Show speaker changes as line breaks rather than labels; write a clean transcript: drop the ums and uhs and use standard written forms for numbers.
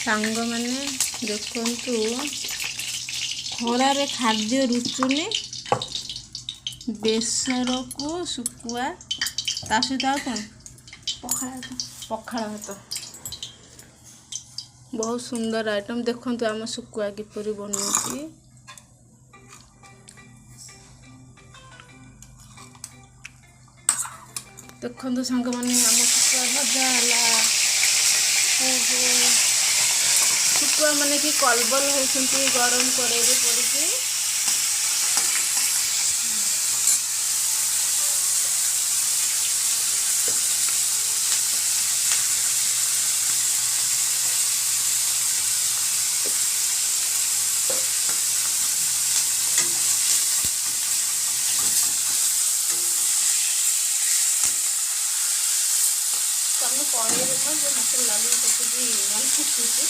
सांग मैंने देखु खरारे खाद्य रुचुनी बेसर को शुकुआ ता सहित आ कौन पखाड़ भात बहुत सुंदर आइटम देखु आम शुकुआ किपरि बनुची देखु सांग मैंने आम शुकुआ भजा है शुकुआ मैंने कि कलबल होती गरम कड़े पड़ी कड़े जो मत लगे फुटुची